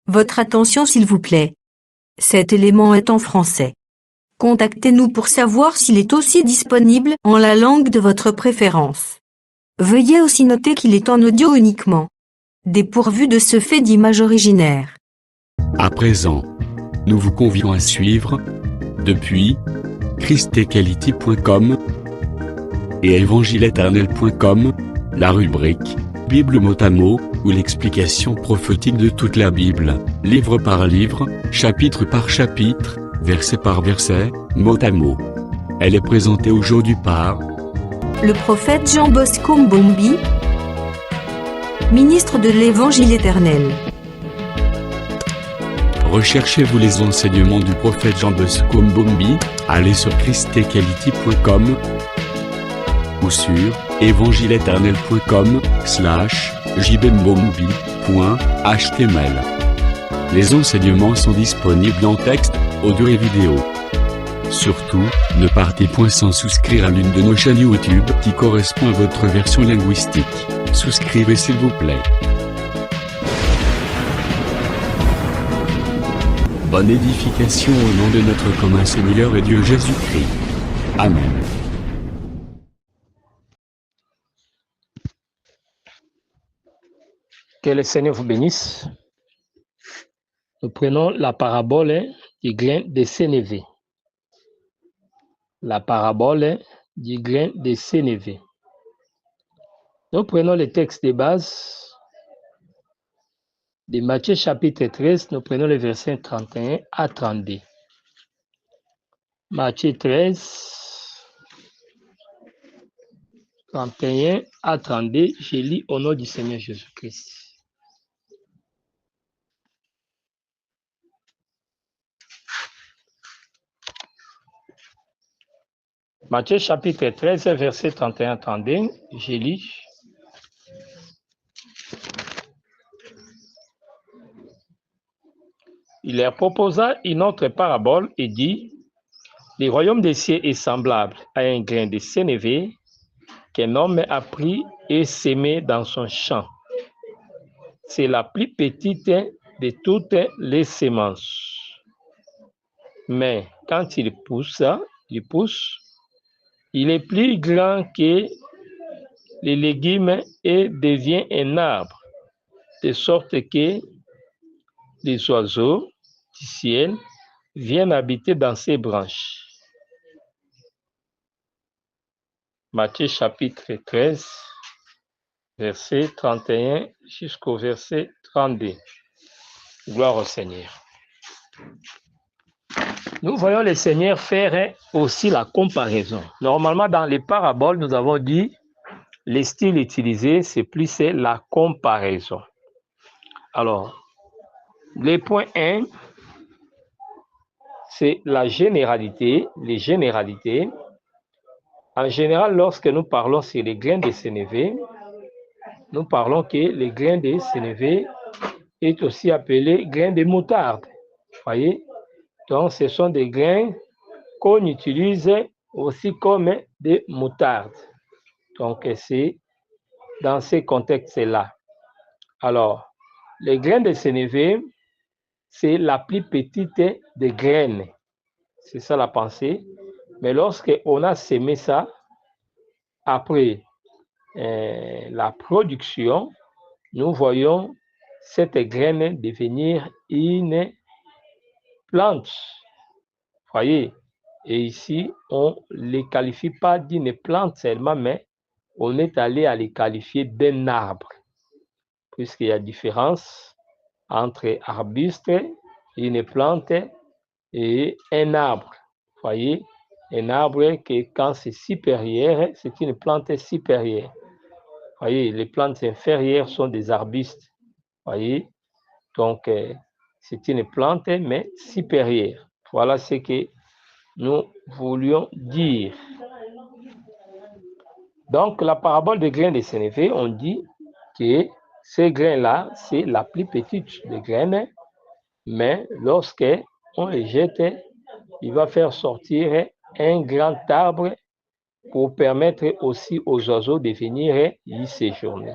Votre attention s'il vous plaît. Cet élément est en français. Contactez-nous pour savoir s'il est aussi disponible en la langue de votre préférence. Veuillez aussi noter qu'il est en audio uniquement, dépourvu de ce fait d'image originaire. À présent, nous vous convions à suivre, depuis christequality.com et évangile-éternel.com, la rubrique Bible mot à mot, ou l'explication prophétique de toute la Bible, livre par livre, chapitre par chapitre, verset par verset, mot à mot. Elle est présentée aujourd'hui par Le prophète Jean Bosco Mbombi, ministre de l'Évangile éternel. Recherchez-vous les enseignements du prophète Jean Bosco Mbombi, allez sur christequality.com ou sur évangile-éternel.com/jbmbombi.html. Les enseignements sont disponibles en texte, audio et vidéo. Surtout, ne partez point sans souscrire à l'une de nos chaînes YouTube qui correspond à votre version linguistique. Souscrivez s'il vous plaît. Bonne édification au nom de notre commun Seigneur et Dieu Jésus-Christ. Amen. Que le Seigneur vous bénisse. Nous prenons la parabole du grain de sénévé. La parabole du grain de sénévé. Nous prenons le texte de base de Matthieu chapitre 13. Nous prenons les versets 31 à 32. Matthieu 13, 31 à 32. Je lis au nom du Seigneur Jésus-Christ. Matthieu chapitre 13, verset 31 à 32, je lis. Il leur proposa une autre parabole et dit, le royaume des cieux est semblable à un grain de sénévé qu'un homme a pris et sémé dans son champ. C'est la plus petite de toutes les semences. Mais quand il pousse, il est plus grand que les légumes et devient un arbre, de sorte que les oiseaux du ciel viennent habiter dans ses branches. Matthieu chapitre 13, verset 31 jusqu'au verset 32. Gloire au Seigneur. Nous voyons le Seigneur faire aussi la comparaison. Normalement, dans les paraboles, nous avons dit, le style utilisé, c'est plus la comparaison. Alors, le point 1, c'est la généralité, les généralités. En général, lorsque nous parlons sur les grains de sénévé, nous parlons que les grains de sénévé est aussi appelé grains de moutarde. Voyez? Donc, ce sont des grains qu'on utilise aussi comme des moutardes. Donc, c'est dans ces contextes-là. Alors, les grains de sénévé, c'est la plus petite des graines. C'est ça la pensée. Mais lorsqu'on a sémé ça, après la production, nous voyons cette graine devenir une plante. Voyez, et ici, on ne les qualifie pas d'une plante seulement, mais on est allé à les qualifier d'un arbre, puisqu'il y a différence entre arbuste, une plante et un arbre. Voyez, un arbre que quand c'est supérieur, c'est une plante supérieure. Voyez, les plantes inférieures sont des arbustes. Voyez, donc c'est une plante mais supérieure. Voilà ce que nous voulions dire. Donc, la parabole des grains de sénévé, on dit que ces grains-là, c'est la plus petite des graines, mais lorsqu'on les jette, il va faire sortir un grand arbre pour permettre aussi aux oiseaux de venir y séjourner.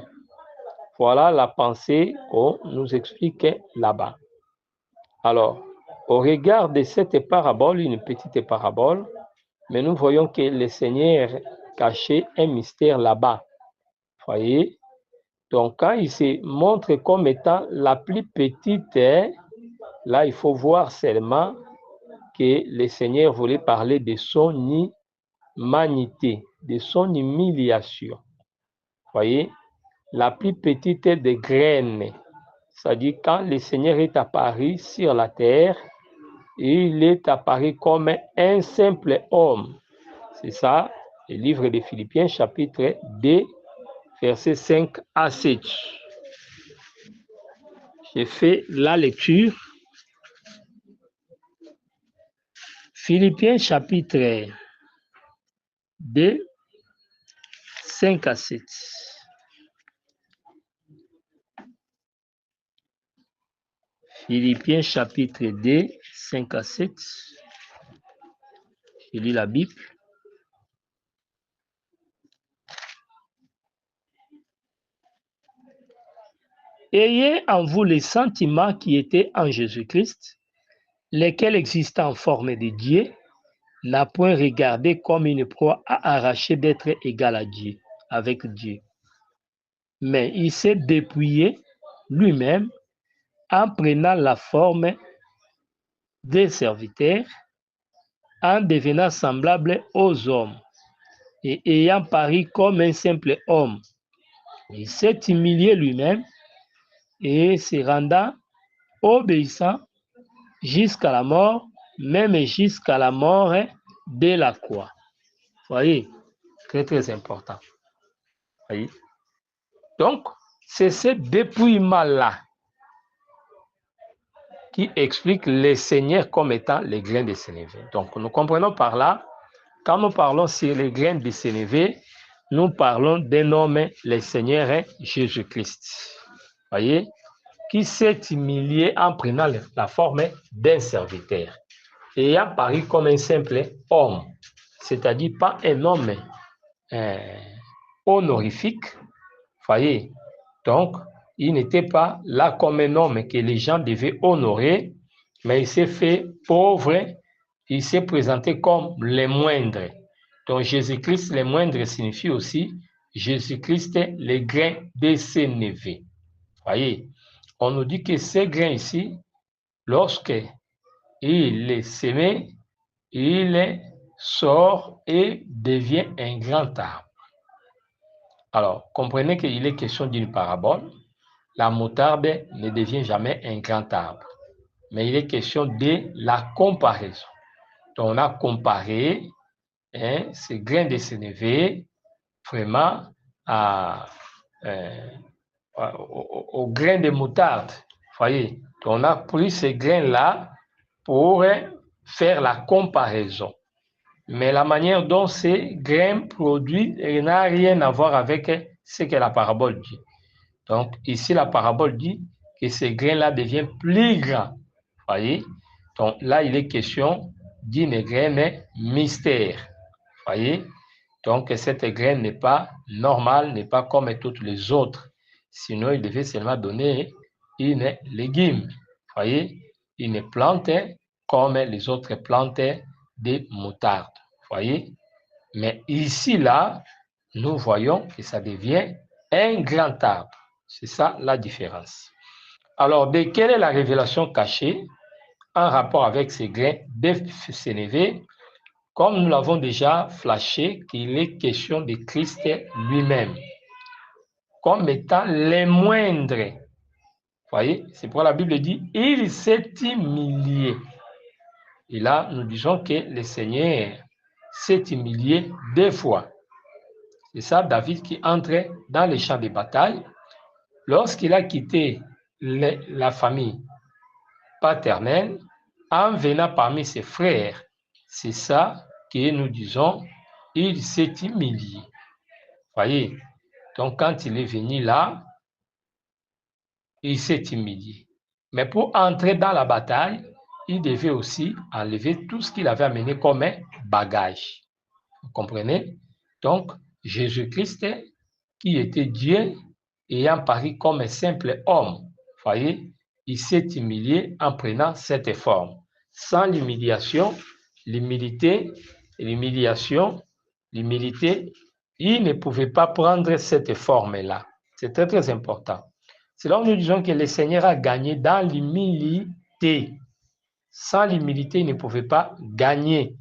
Voilà la pensée qu'on nous explique là-bas. Alors, au regard de cette parabole, une petite parabole, mais nous voyons que le Seigneur cachait un mystère là-bas. Voyez? Donc, quand il se montre comme étant la plus petite, là, il faut voir seulement que le Seigneur voulait parler de son humanité, de son humiliation. Voyez? La plus petite des graines. C'est-à-dire, quand le Seigneur est apparu sur la terre, il est apparu comme un simple homme. C'est ça, le livre de Philippiens, chapitre 2, versets 5 à 7. J'ai fait la lecture. Philippiens, chapitre 2, 5 à 7. Philippiens, chapitre 2, 5 à 7. Je lis la Bible. Ayez en vous les sentiments qui étaient en Jésus-Christ, lesquels existant en forme de Dieu, n'a point regardé comme une proie à arracher d'être égal à Dieu, avec Dieu. Mais il s'est dépouillé lui-même en prenant la forme des serviteurs, en devenant semblable aux hommes, et ayant paru comme un simple homme. Il s'est humilié lui-même et se rendant obéissant jusqu'à la mort, même jusqu'à la mort de la croix. Voyez, très très important. Voyez. Donc, c'est ce dépouillement-là qui explique les seigneurs comme étant les grains de sénévé. Donc, nous comprenons par là, quand nous parlons sur les grains de sénévé, nous parlons d'un homme, le Seigneur Jésus-Christ. Voyez, qui s'est humilié en prenant la forme d'un serviteur, ayant paru comme un simple homme, c'est-à-dire pas un homme honorifique. Voyez, donc, il n'était pas là comme un homme que les gens devaient honorer, mais il s'est fait pauvre, il s'est présenté comme le moindre. Donc, Jésus-Christ, le moindre signifie aussi Jésus-Christ, le grain de sénévé. Voyez, on nous dit que ces grains ici, lorsque il est semé, il sort et devient un grand arbre. Alors, comprenez qu'il est question d'une parabole. La moutarde ne devient jamais un grand arbre, mais il est question de la comparaison. Donc, on a comparé ces grains de sénévé vraiment aux grains de moutarde. Voyez, donc on a pris ces grains-là pour faire la comparaison. Mais la manière dont ces grains produisent n'a rien à voir avec ce que la parabole dit. Donc, ici, la parabole dit que ces grains-là deviennent plus grands. Voyez? Donc, là, il est question d'une graine mystère. Voyez? Donc, cette graine n'est pas normale, n'est pas comme toutes les autres. Sinon, il devait seulement donner une légume. Voyez? Une plante comme les autres plantes de moutarde. Voyez? Mais ici, là, nous voyons que ça devient un grand arbre. C'est ça la différence. Alors, quelle est la révélation cachée en rapport avec ces grains de sénévé? Comme nous l'avons déjà flashé, qu'il est question de Christ lui-même, comme étant les moindres. Voyez, c'est pourquoi la Bible dit, il s'est humilié. Et là, nous disons que le Seigneur s'est humilié 2 fois. C'est ça, David qui entre dans les champs de bataille. Lorsqu'il a quitté la famille paternelle, en venant parmi ses frères, c'est ça que nous disons, il s'est humilié. Voyez, donc quand il est venu là, il s'est humilié. Mais pour entrer dans la bataille, il devait aussi enlever tout ce qu'il avait amené comme un bagage. Vous comprenez? Donc, Jésus-Christ, qui était Dieu, ayant paru comme un simple homme, voyez, il s'est humilié en prenant cette forme. Sans l'humiliation, l'humilité, il ne pouvait pas prendre cette forme-là. C'est très, très important. C'est là où nous disons que le Seigneur a gagné dans l'humilité. Sans l'humilité, il ne pouvait pas gagner.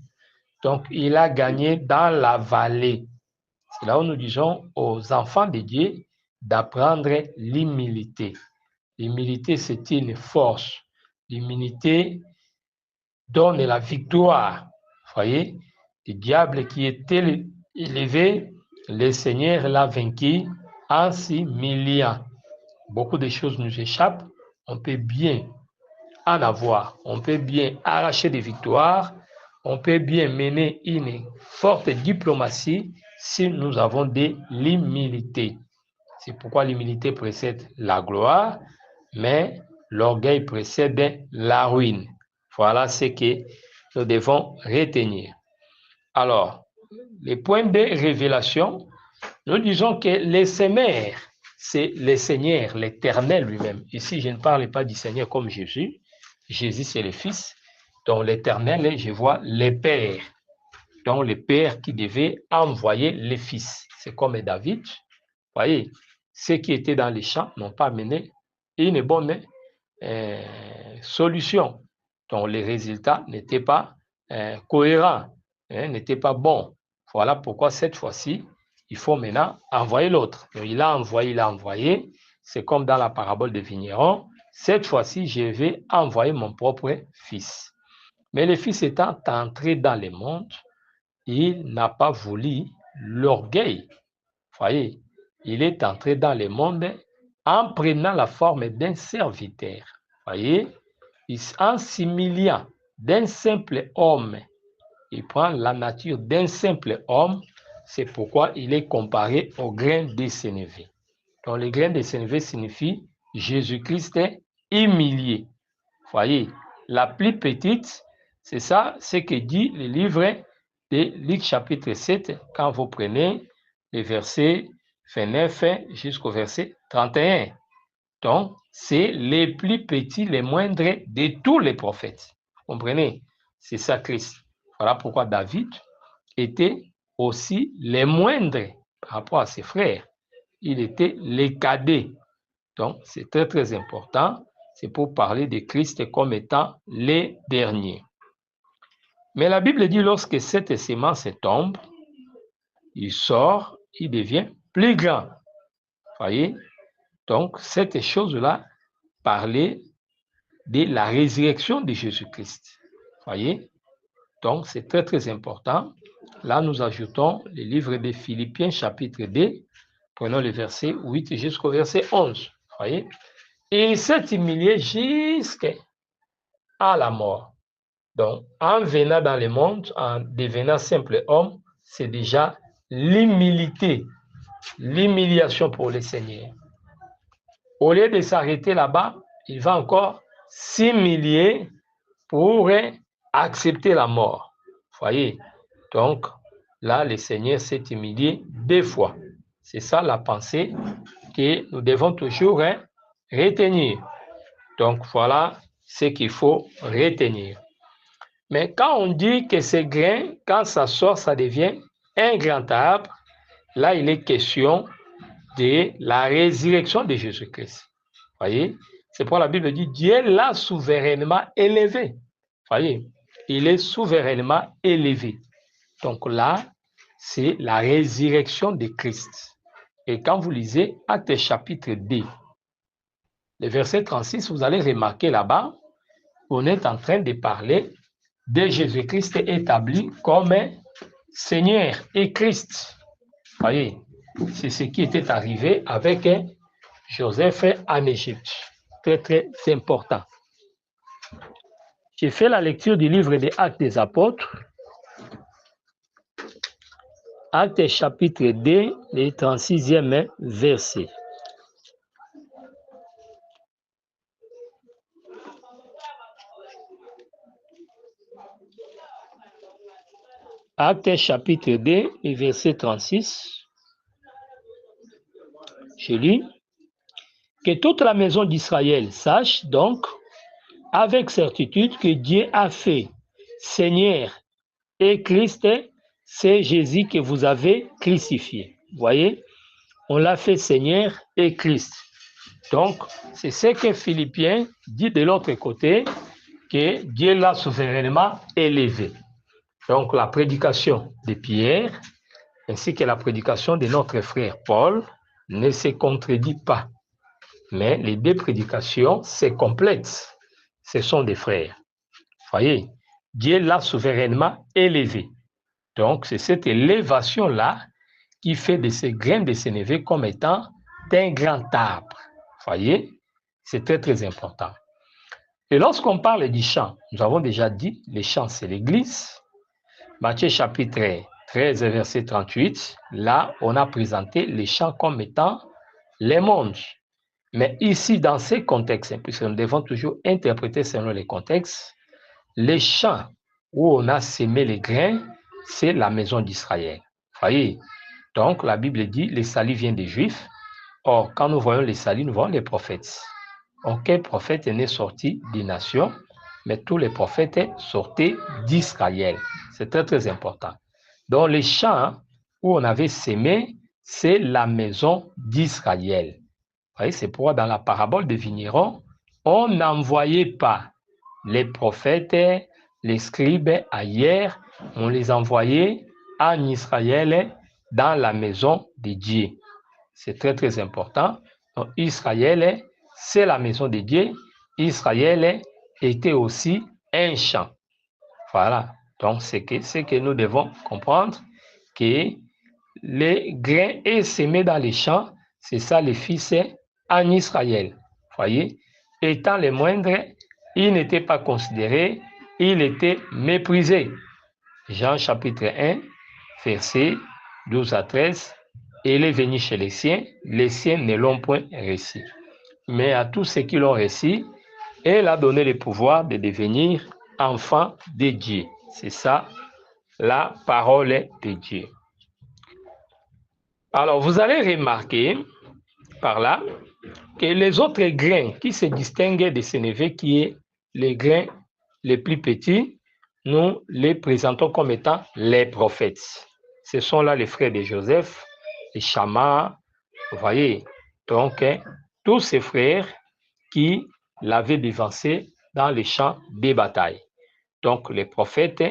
Donc, il a gagné dans la vallée. C'est là où nous disons aux enfants de Dieu d'apprendre l'humilité. L'humilité, c'est une force. L'humilité donne la victoire. Vous voyez, le diable qui était élevé, le Seigneur l'a vaincu en s'humiliant. Beaucoup de choses nous échappent. On peut bien en avoir. On peut bien arracher des victoires. On peut bien mener une forte diplomatie si nous avons de l'humilité. C'est pourquoi l'humilité précède la gloire, mais l'orgueil précède la ruine. Voilà ce que nous devons retenir. Alors, les points de révélation, nous disons que le Seigneur, c'est le Seigneur, l'Éternel lui-même. Ici, je ne parle pas du Seigneur comme Jésus. Jésus, c'est le Fils. Donc, l'Éternel, je vois le Père. Donc, le Père qui devait envoyer le Fils. C'est comme David. Vous voyez, ceux qui étaient dans les champs n'ont pas mené une bonne solution. Donc, les résultats n'étaient pas cohérents, n'étaient pas bons. Voilà pourquoi cette fois-ci, il faut maintenant envoyer l'autre. Il a envoyé. C'est comme dans la parabole des vignerons. Cette fois-ci, je vais envoyer mon propre fils. Mais le fils étant entré dans le monde, il n'a pas voulu l'orgueil. Vous voyez, il est entré dans le monde en prenant la forme d'un serviteur. Vous voyez, en s'humiliant d'un simple homme. Il prend la nature d'un simple homme. C'est pourquoi il est comparé au grain de sénévé. Donc, le grain de sénévé signifie Jésus-Christ humilié. Vous voyez, la plus petite, c'est ça, ce que dit le livre de Luc chapitre 7, quand vous prenez les versets 29 jusqu'au verset 31. Donc, c'est les plus petits, les moindres de tous les prophètes. Vous comprenez? C'est ça Christ. Voilà pourquoi David était aussi les moindres par rapport à ses frères. Il était les cadets. Donc, c'est très, très important. C'est pour parler de Christ comme étant les derniers. Mais la Bible dit lorsque cette sémence tombe, il sort, il devient plus grand. Vous voyez? Donc, cette chose-là parlait de la résurrection de Jésus-Christ. Vous voyez? Donc, c'est très, très important. Là, nous ajoutons le livre de Philippiens, chapitre 2. Prenons le verset 8 jusqu'au verset 11. Vous voyez? Et il s'est humilié jusqu'à la mort. Donc, en venant dans le monde, en devenant simple homme, c'est déjà l'humilité, l'humiliation pour le Seigneur. Au lieu de s'arrêter là-bas, il va encore s'humilier pour accepter la mort. Vous voyez? Donc, là, le Seigneur s'est humilié 2 fois. C'est ça la pensée que nous devons toujours retenir. Donc, voilà ce qu'il faut retenir. Mais quand on dit que ce grain, quand ça sort, ça devient un grand arbre, là, il est question de la résurrection de Jésus-Christ. Voyez? C'est pourquoi la Bible dit Dieu l'a souverainement élevé. Voyez? Il est souverainement élevé. Donc là, c'est la résurrection de Christ. Et quand vous lisez Actes chapitre 2, le verset 36, vous allez remarquer là-bas, on est en train de parler de Jésus-Christ établi comme Seigneur et Christ. Voyez, c'est ce qui était arrivé avec Joseph en Égypte. Très, très important. J'ai fait la lecture du livre des Actes des Apôtres. Actes chapitre 2, le 36e verset. Actes chapitre 2, le verset 36. Je lis. Que toute la maison d'Israël sache donc avec certitude que Dieu a fait Seigneur et Christ, c'est Jésus que vous avez crucifié. Vous voyez, on l'a fait Seigneur et Christ. Donc, c'est ce que Philippiens dit de l'autre côté, que Dieu l'a souverainement élevé. Donc, la prédication de Pierre, ainsi que la prédication de notre frère Paul, ne se contredit pas. Mais les deux prédications se complètent. Ce sont des frères. Voyez, Dieu l'a souverainement élevé. Donc, c'est cette élévation-là qui fait de ces grains de sénévé comme étant un grand arbre. Voyez, c'est très, très important. Et lorsqu'on parle du chant, nous avons déjà dit, les chants, c'est l'Église. Matthieu chapitre 13, verset 38, là, on a présenté les chants comme étant les mondes. Mais ici, dans ces contextes, puisque nous devons toujours interpréter selon les contextes, les champs où on a sémé les grains, c'est la maison d'Israël. Voyez, donc la Bible dit, les salis viennent des Juifs. Or, quand nous voyons les salis, nous voyons les prophètes. Aucun prophète n'est sorti des nations, mais tous les prophètes sortaient d'Israël. C'est très, très important. Donc, les champs où on avait sémé, c'est la maison d'Israël. Vous voyez, c'est pourquoi dans la parabole des vignerons, on n'envoyait pas les prophètes, les scribes ailleurs, on les envoyait en Israël dans la maison de Dieu. C'est très, très important. Donc, Israël, c'est la maison de Dieu. Israël était aussi un champ. Voilà. Donc, c'est ce que nous devons comprendre, que les grains est sémé dans les champs, c'est ça les fils en Israël. Voyez, étant les moindres, ils n'étaient pas considérés, ils étaient méprisés. Jean chapitre 1, verset 12 à 13, il est venu chez les siens ne l'ont point reçu. Mais à tous ceux qui l'ont reçu, il a donné le pouvoir de devenir enfants de Dieu. C'est ça, la parole de Dieu. Alors, vous allez remarquer par là que les autres grains qui se distinguent de sénévé, qui est les grains les plus petits, nous les présentons comme étant les prophètes. Ce sont là les frères de Joseph, les Chama, vous voyez. Donc, tous ces frères qui l'avaient dévancé dans les champs des batailles. Donc, les prophètes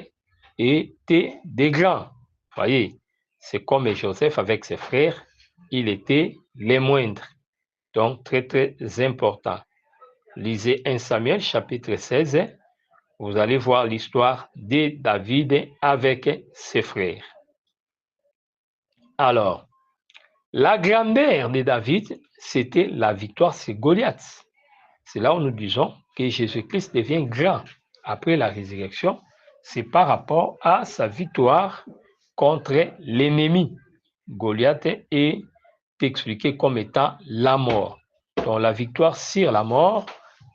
étaient des grands, vous voyez. C'est comme Joseph avec ses frères, il était les moindres. Donc, très, très important. Lisez 1 Samuel, chapitre 16. Vous allez voir l'histoire de David avec ses frères. Alors, la grandeur de David, c'était la victoire sur Goliath. C'est là où nous disons que Jésus-Christ devient grand après la résurrection. C'est par rapport à sa victoire contre l'ennemi. Goliath est expliqué comme étant la mort. Donc la victoire sur la mort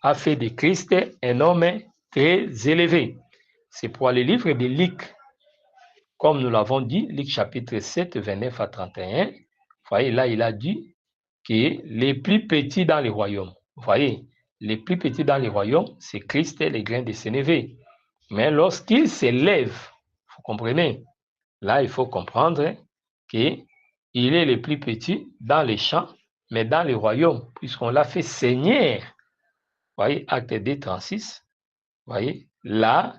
a fait de Christ un homme très élevé. C'est pour le livre de Luc, comme nous l'avons dit, Luc chapitre 7, 29 à 31. Vous voyez, là, il a dit que les plus petits dans les royaumes, vous voyez, les plus petits dans les royaumes, c'est Christ et les grains de sénévé. Mais lorsqu'il s'élève, vous comprenez, là, il faut comprendre qu'il est le plus petit dans les champs, mais dans les royaumes, puisqu'on l'a fait Seigneur. Vous voyez, acte 2, 36. Vous voyez, là,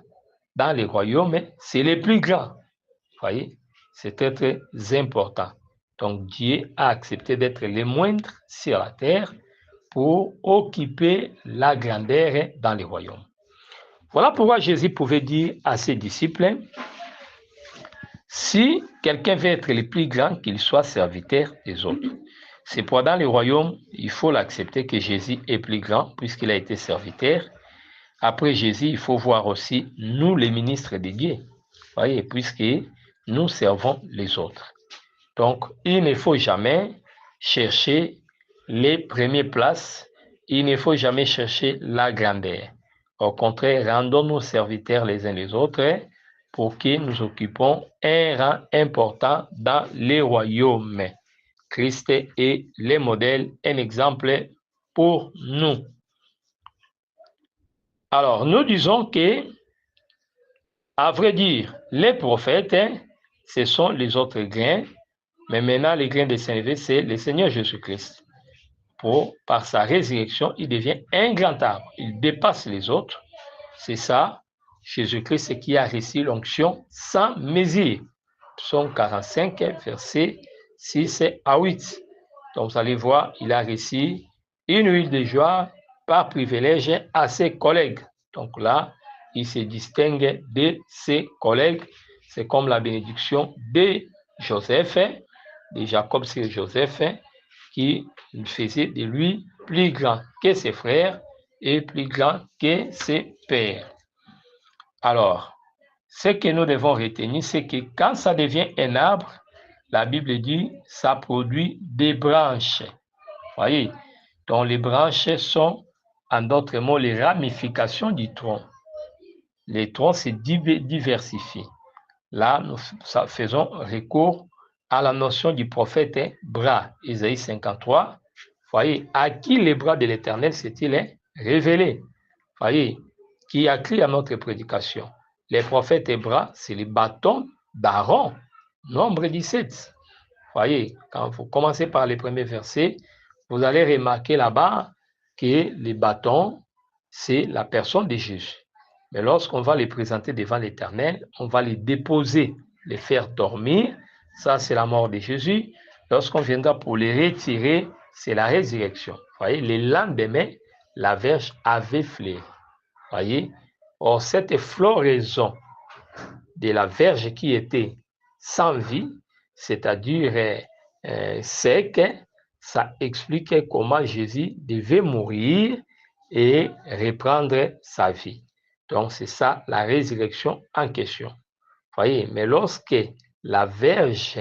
dans les royaumes, c'est les plus grands. Vous voyez, c'est très, très important. Donc, Dieu a accepté d'être le moindre sur la terre pour occuper la grandeur dans les royaumes. Voilà pourquoi Jésus pouvait dire à ses disciples, si quelqu'un veut être le plus grand, qu'il soit serviteur des autres. C'est pour dans les royaumes, il faut l'accepter que Jésus est plus grand puisqu'il a été serviteur. Après Jésus, il faut voir aussi nous, les ministres de Dieu. Voyez, puisque nous servons les autres. Donc, il ne faut jamais chercher les premières places. Il ne faut jamais chercher la grandeur. Au contraire, rendons-nous serviteurs les uns les autres pour que nous occupons un rang important dans les royaumes. Christ est le modèle, un exemple pour nous. Alors, nous disons que, à vrai dire, les prophètes, ce sont les autres grains, mais maintenant, les grains de Saint-Lévé, c'est le Seigneur Jésus-Christ. Par sa résurrection, il devient un grand arbre. Il dépasse les autres. C'est ça, Jésus-Christ qui a reçu l'onction sans mesure. Psaume 45, versets 6 à 8. Donc, vous allez voir, il a reçu une huile de joie par privilège à ses collègues. Donc là, il se distingue de ses collègues. C'est comme la bénédiction de Joseph, de Jacob sur Joseph, qui faisait de lui plus grand que ses frères et plus grand que ses pères. Alors, ce que nous devons retenir, c'est que quand ça devient un arbre, la Bible dit, ça produit des branches. Voyez, donc les branches sont, en d'autres mots, les ramifications du tronc. Les troncs se diversifient. Là, nous faisons recours à la notion du prophète bras, Isaïe 53. Voyez, à qui les bras de l'Éternel s'est-il révélé? Voyez, qui a crié à notre prédication. Les prophètes et bras, c'est les bâtons d'Aaron, nombre 17. Voyez, quand vous commencez par les premiers versets, vous allez remarquer là-bas que les bâtons, c'est la personne de Jésus. Mais lorsqu'on va les présenter devant l'Éternel, on va les déposer, les faire dormir. Ça, c'est la mort de Jésus. Lorsqu'on viendra pour les retirer, c'est la résurrection. Voyez, le lendemain, la verge avait fleuri. Voyez, or cette floraison de la verge qui était sans vie, c'est-à-dire sec, ça explique comment Jésus devait mourir et reprendre sa vie. Donc, c'est ça la résurrection en question. Voyez, mais lorsque la verge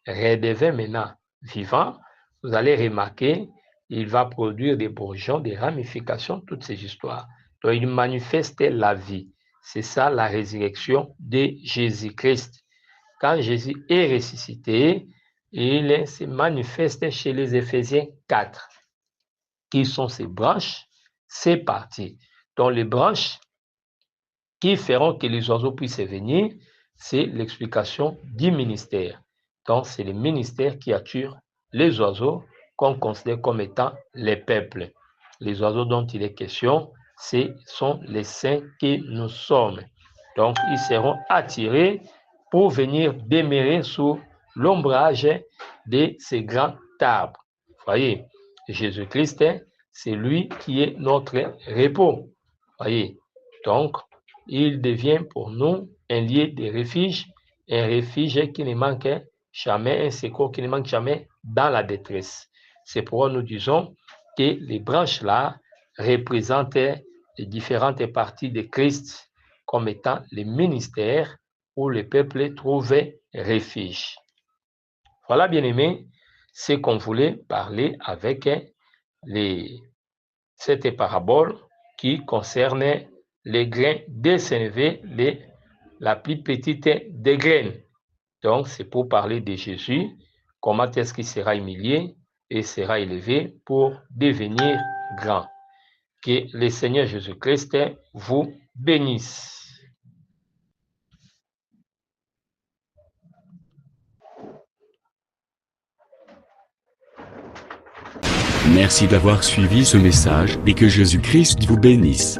redevient maintenant vivant, vous allez remarquer, il va produire des bourgeons, des ramifications, toutes ces histoires. Donc, il manifeste la vie. C'est ça la résurrection de Jésus-Christ. Quand Jésus est ressuscité, il se manifeste chez les Éphésiens 4. Qui sont ces branches? Ces parties. Donc, les branches qui feront que les oiseaux puissent venir, c'est l'explication du ministère. Donc, c'est le ministère qui attire les oiseaux qu'on considère comme étant les peuples. Les oiseaux dont il est question, ce sont les saints que nous sommes. Donc, ils seront attirés pour venir demeurer sous l'ombrage de ces grands arbres. Voyez, Jésus-Christ, c'est lui qui est notre repos. Voyez, donc, il devient pour nous un lieu de refuge, un refuge qui ne manque jamais, un secours qui ne manque jamais dans la détresse. C'est pourquoi nous disons que les branches là représentent les différentes parties de Christ comme étant les ministères où le peuple trouvait refuge. Voilà, bien-aimés, ce qu'on voulait parler avec cette parabole qui concerne les grains de Saint-Lévé, la plus petite des graines. Donc, c'est pour parler de Jésus, comment est-ce qu'il sera humilié et sera élevé pour devenir grand. Que le Seigneur Jésus-Christ vous bénisse. Merci d'avoir suivi ce message et que Jésus-Christ vous bénisse.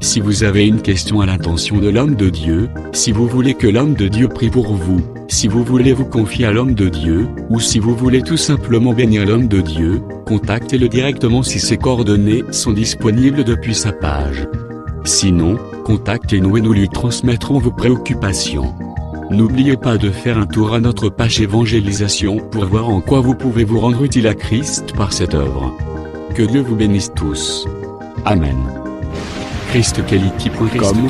Si vous avez une question à l'intention de l'homme de Dieu, si vous voulez que l'homme de Dieu prie pour vous, si vous voulez vous confier à l'homme de Dieu, ou si vous voulez tout simplement bénir l'homme de Dieu, contactez-le directement si ses coordonnées sont disponibles depuis sa page. Sinon, contactez-nous et nous lui transmettrons vos préoccupations. N'oubliez pas de faire un tour à notre page évangélisation pour voir en quoi vous pouvez vous rendre utile à Christ par cette œuvre. Que Dieu vous bénisse tous. Amen. ChristQuality.com.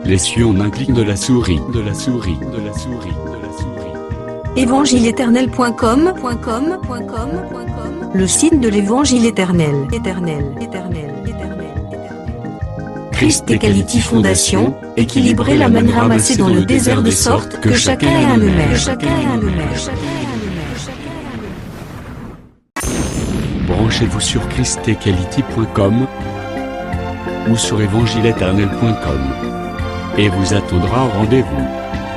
Les cieux en un clic de la souris. Évangile-éternel.com, le site de l'Évangile éternel. Christ Equality Fondation, équilibrer la manne ramassée dans le désert de sorte que chacun ait un le maire. branchez-vous sur christequality.com ou sur évangile-éternel.com et vous attendra au rendez-vous.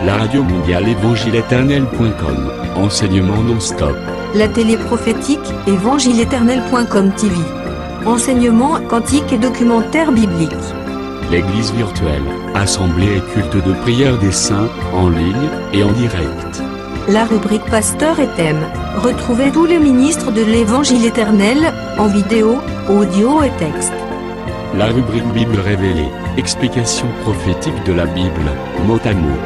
La radio mondiale évangile-éternel.com, enseignement non-stop. La télé prophétique, évangile-éternel.com TV. Enseignement quantique et documentaire biblique. L'église virtuelle, assemblée et culte de prière des saints, en ligne et en direct. La rubrique Pasteur et thème. Retrouvez tous les ministres de l'Évangile éternel, en vidéo, audio et texte. La rubrique Bible révélée, explication prophétique de la Bible, mot à mot.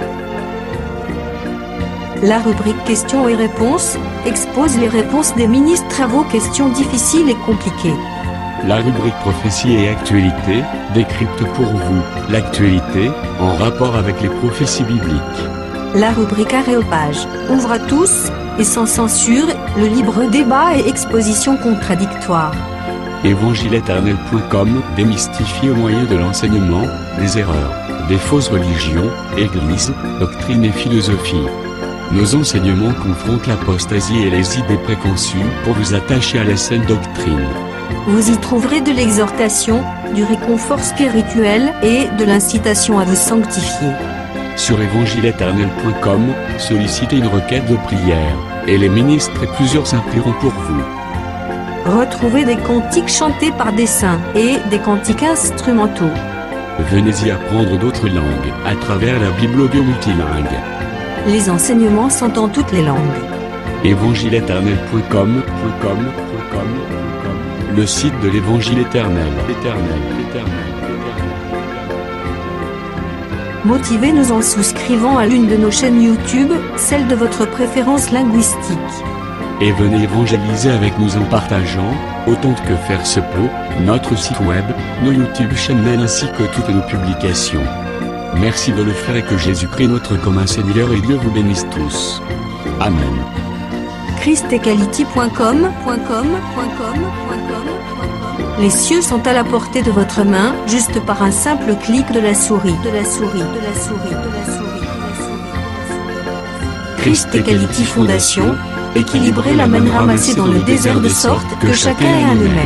La rubrique questions et réponses, expose les réponses des ministres à vos questions difficiles et compliquées. La rubrique prophétie et actualité, décrypte pour vous l'actualité, en rapport avec les prophéties bibliques. La rubrique Aréopage, ouvre à tous, et sans censure, le libre débat et exposition contradictoire. évangile-éternel.com, démystifié au moyen de l'enseignement, des erreurs, des fausses religions, églises, doctrines et philosophies. Nos enseignements confrontent l'apostasie et les idées préconçues pour vous attacher à la saine doctrine. Vous y trouverez de l'exhortation, du réconfort spirituel et de l'incitation à vous sanctifier. Sur évangile-éternel.com, sollicitez une requête de prière, et les ministres et plusieurs implieront pour vous. Retrouvez des cantiques chantés par des saints et des cantiques instrumentaux. Venez y apprendre d'autres langues à travers la Bible audio multilingue. Les enseignements sont en toutes les langues. évangile-éternel.com, le site de l'Évangile éternel. Motivez-nous en souscrivant à l'une de nos chaînes YouTube, celle de votre préférence linguistique. Et venez évangéliser avec nous en partageant, autant que faire se peut, notre site web, nos YouTube channels ainsi que toutes nos publications. Merci de le faire et que Jésus-Christ notre commun Seigneur et Dieu vous bénisse tous. Amen. christequality.com. Les cieux sont à la portée de votre main, juste par un simple clic de la souris. Christequality Fondation, équilibrer la manne ramassée dans le désert de sorte que chacun ait un aimé.